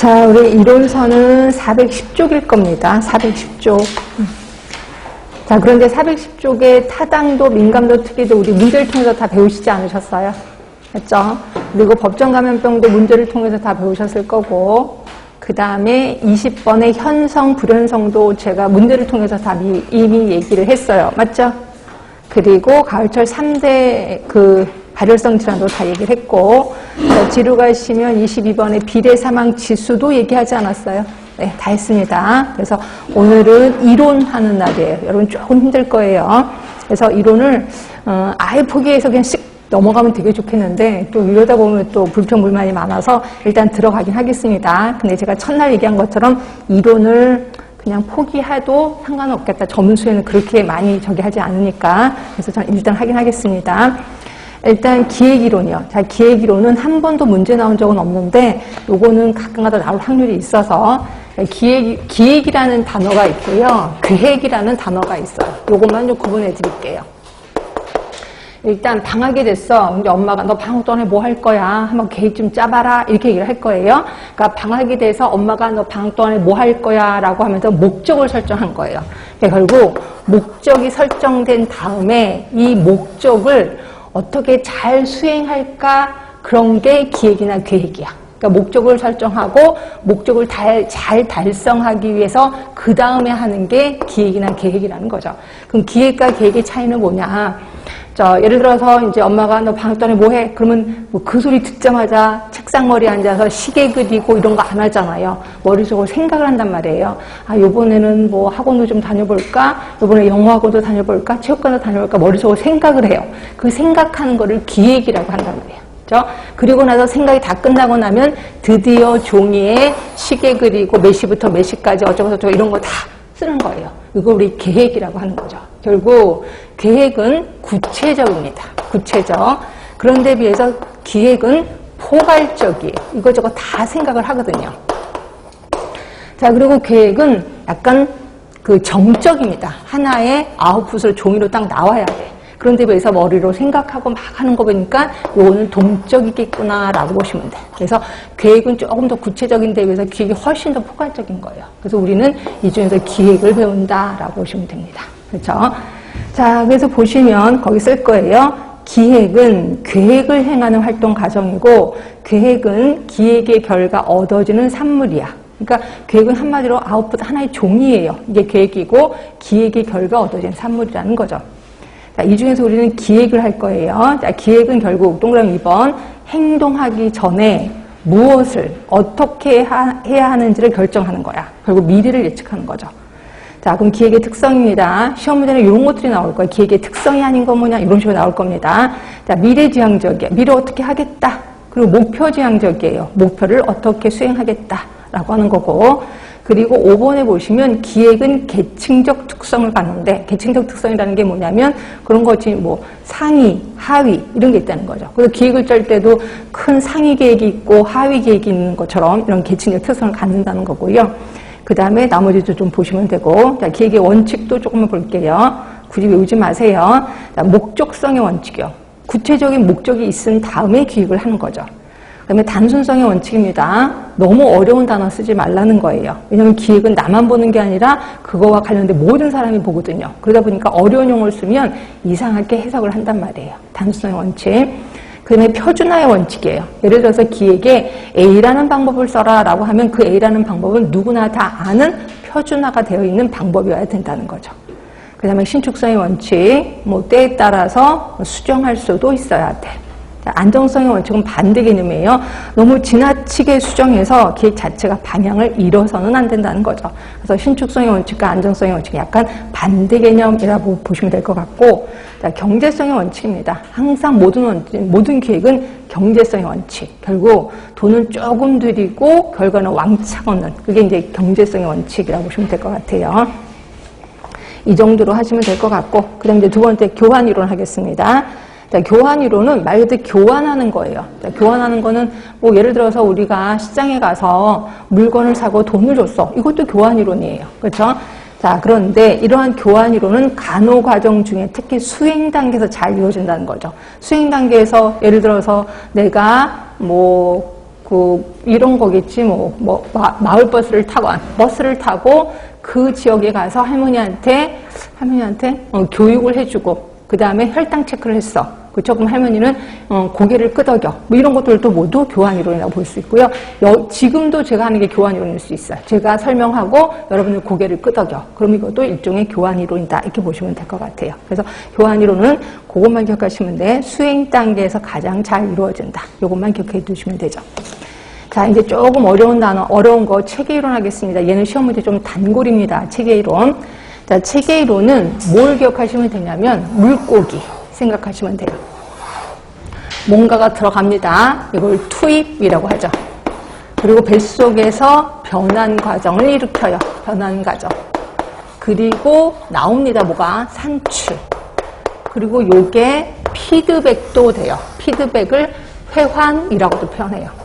자, 우리 이론서는 410쪽일 겁니다. 410쪽. 자, 그런데 410쪽의 타당도, 민감도, 특이도 우리 문제를 통해서 다 배우시지 않으셨어요? 맞죠? 그리고 법정감염병도 문제를 통해서 다 배우셨을 거고, 그 다음에 20번의 현성, 불현성도 제가 문제를 통해서 다 이미 얘기를 했어요. 맞죠? 그리고 가을철 3대 발열성 질환도 다 얘기를 했고, 뒤로 가시면 22번의 비례 사망 지수도 얘기하지 않았어요? 네, 다 했습니다. 그래서 오늘은 이론하는 날이에요. 여러분 조금 힘들 거예요. 그래서 이론을 아예 포기해서 그냥 씩 넘어가면 되게 좋겠는데 또 이러다 보면 또 불평불만이 많아서 일단 들어가긴 하겠습니다. 근데 제가 첫날 얘기한 것처럼 이론을 그냥 포기해도 상관없겠다. 점수에는 그렇게 많이 하지 않으니까. 그래서 저는 일단 하긴 하겠습니다. 일단 기획이론이요. 자, 기획이론은 한 번도 문제 나온 적은 없는데 요거는 가끔가다 나올 확률이 있어서 기획이라는 단어가 있고요. 계획이라는 단어가 있어요. 요것만 좀 구분해 드릴게요. 일단 방학이 됐어. 근데 엄마가 너 방학 동안에 뭐 할 거야? 한번 계획 좀 짜봐라. 이렇게 얘기를 할 거예요. 그러니까 방학이 돼서 엄마가 너 방학 동안에 뭐 할 거야? 라고 하면서 목적을 설정한 거예요. 그러니까 결국 목적이 설정된 다음에 이 목적을 어떻게 잘 수행할까? 그런 게 기획이나 계획이야. 그러니까 목적을 설정하고 목적을 잘 달성하기 위해서 그 다음에 하는 게 기획이나 계획이라는 거죠. 그럼 기획과 계획의 차이는 뭐냐? 예를 들어서 이제 엄마가 너 방학 동안에 뭐 해? 그러면 뭐 그 소리 듣자마자 책상머리에 앉아서 시계 그리고 이런 거 안 하잖아요. 머릿속으로 생각을 한단 말이에요. 아, 요번에는 뭐 학원도 좀 다녀볼까? 요번에 영어학원도 다녀볼까? 체육관도 다녀볼까? 머릿속으로 생각을 해요. 그 생각하는 거를 기획이라고 한단 말이에요. 그렇죠? 그리고 나서 생각이 다 끝나고 나면 드디어 종이에 시계 그리고 몇 시부터 몇 시까지 어쩌고저쩌고 이런 거 다 쓰는 거예요. 이거 우리 계획이라고 하는 거죠. 결국 계획은 구체적입니다. 구체적. 그런데 비해서 기획은 포괄적이에요. 이것저것 다 생각을 하거든요. 자, 그리고 계획은 약간 정적입니다. 하나의 아웃풋을 종이로 딱 나와야 돼. 그런데 비해서 머리로 생각하고 막 하는 거 보니까 요거는 동적이겠구나라고 보시면 돼. 그래서 계획은 조금 더 구체적인데 비해서 기획이 훨씬 더 포괄적인 거예요. 그래서 우리는 이 중에서 기획을 배운다라고 보시면 됩니다. 그렇죠? 자, 그래서 보시면 거기 쓸 거예요. 기획은 계획을 행하는 활동 과정이고 계획은 기획의 결과 얻어지는 산물이야. 그러니까 계획은 한마디로 아웃풋 하나의 종이에요. 이게 계획이고 기획의 결과 얻어지는 산물이라는 거죠. 자, 이 중에서 우리는 기획을 할 거예요. 자, 기획은 결국 동그라미 2번 행동하기 전에 무엇을 어떻게 해야 하는지를 결정하는 거야. 결국 미래를 예측하는 거죠. 자, 그럼 기획의 특성입니다. 시험 문제는 이런 것들이 나올 거예요. 기획의 특성이 아닌 건 뭐냐? 이런 식으로 나올 겁니다. 자, 미래지향적이에요. 미래 어떻게 하겠다. 그리고 목표지향적이에요. 목표를 어떻게 수행하겠다라고 하는 거고. 그리고 5번에 보시면 기획은 계층적 특성을 갖는데 계층적 특성이라는 게 뭐냐면 그런 거지 뭐 상위, 하위 이런 게 있다는 거죠. 그래서 기획을 짤 때도 큰 상위 계획이 있고 하위 계획이 있는 것처럼 이런 계층적 특성을 갖는다는 거고요. 그 다음에 나머지도 좀 보시면 되고, 자, 기획의 원칙도 조금만 볼게요. 굳이 외우지 마세요. 자, 목적성의 원칙이요. 구체적인 목적이 있은 다음에 기획을 하는 거죠. 그 다음에 단순성의 원칙입니다. 너무 어려운 단어 쓰지 말라는 거예요. 왜냐하면 기획은 나만 보는 게 아니라 그거와 관련된 모든 사람이 보거든요. 그러다 보니까 어려운 용어를 쓰면 이상하게 해석을 한단 말이에요. 단순성의 원칙. 그 다음에 표준화의 원칙이에요. 예를 들어서 기획에 A라는 방법을 써라 라고 하면 그 A라는 방법은 누구나 다 아는 표준화가 되어 있는 방법이어야 된다는 거죠. 그 다음에 신축성의 원칙, 뭐 때에 따라서 수정할 수도 있어야 돼. 안정성의 원칙은 반대 개념이에요. 너무 지나치게 수정해서 기획 자체가 방향을 잃어서는 안 된다는 거죠. 그래서 신축성의 원칙과 안정성의 원칙이 약간 반대 개념이라고 보시면 될 것 같고, 자, 경제성의 원칙입니다. 항상 모든 기획은 경제성의 원칙. 결국 돈은 조금 들이고 결과는 왕창 얻는, 그게 이제 경제성의 원칙이라고 보시면 될 것 같아요. 이 정도로 하시면 될 것 같고, 그 다음에 이제 두 번째 교환 이론 하겠습니다. 자, 교환 이론은 말 그대로 교환하는 거예요. 자, 교환하는 거는 뭐 예를 들어서 우리가 시장에 가서 물건을 사고 돈을 줬어. 이것도 교환 이론이에요. 그렇죠? 자, 그런데 이러한 교환 이론은 간호 과정 중에 특히 수행 단계에서 잘 이루어진다는 거죠. 수행 단계에서 예를 들어서 내가 뭐 이런 거겠지, 마을버스를 타고 그 지역에 가서 할머니한테 교육을 해주고, 그 다음에 혈당 체크를 했어. 그쵸? 그럼 할머니는 고개를 끄덕여. 이런 것들도 모두 교환이론이라고 볼 수 있고요. 지금도 제가 하는 게 교환이론일 수 있어요. 제가 설명하고 여러분들 고개를 끄덕여. 그럼 이것도 일종의 교환이론이다. 이렇게 보시면 될 것 같아요. 그래서 교환이론은 그것만 기억하시면 돼. 수행 단계에서 가장 잘 이루어진다. 이것만 기억해 두시면 되죠. 자, 이제 조금 어려운 거 체계이론 하겠습니다. 얘는 시험 문제 좀 단골입니다. 체계이론. 자, 체계이론은 뭘 기억하시면 되냐면 물고기 생각하시면 돼요. 뭔가가 들어갑니다. 이걸 투입이라고 하죠. 그리고 뱃속에서 변환 과정을 일으켜요. 변환 과정. 그리고 나옵니다. 뭐가? 산출. 그리고 요게 피드백도 돼요. 피드백을 회환이라고도 표현해요.